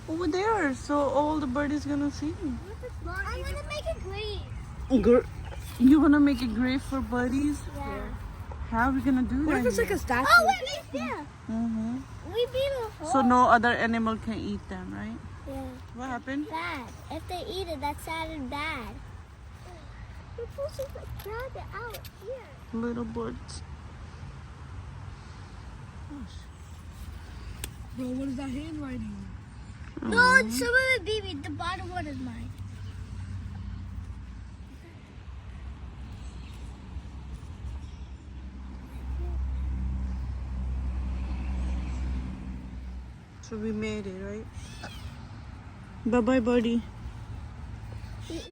Over there, so all the birdies gonna see. I'm gonna make a grave. You wanna make a grave for birdies? Yeah. How are we gonna do What that? if it's like a statue? Oh, wait, right there. Mm-hmm. We beat a hole. So no other animal can eat them, right? Yeah. What happened? Bad. If they eat it, that's sad and bad. We're supposed to grab it out here. Little birds. Bro, what is that handwriting? No, some of it baby. The bottom one is mine. So we made it, right? Bye-bye, birdie.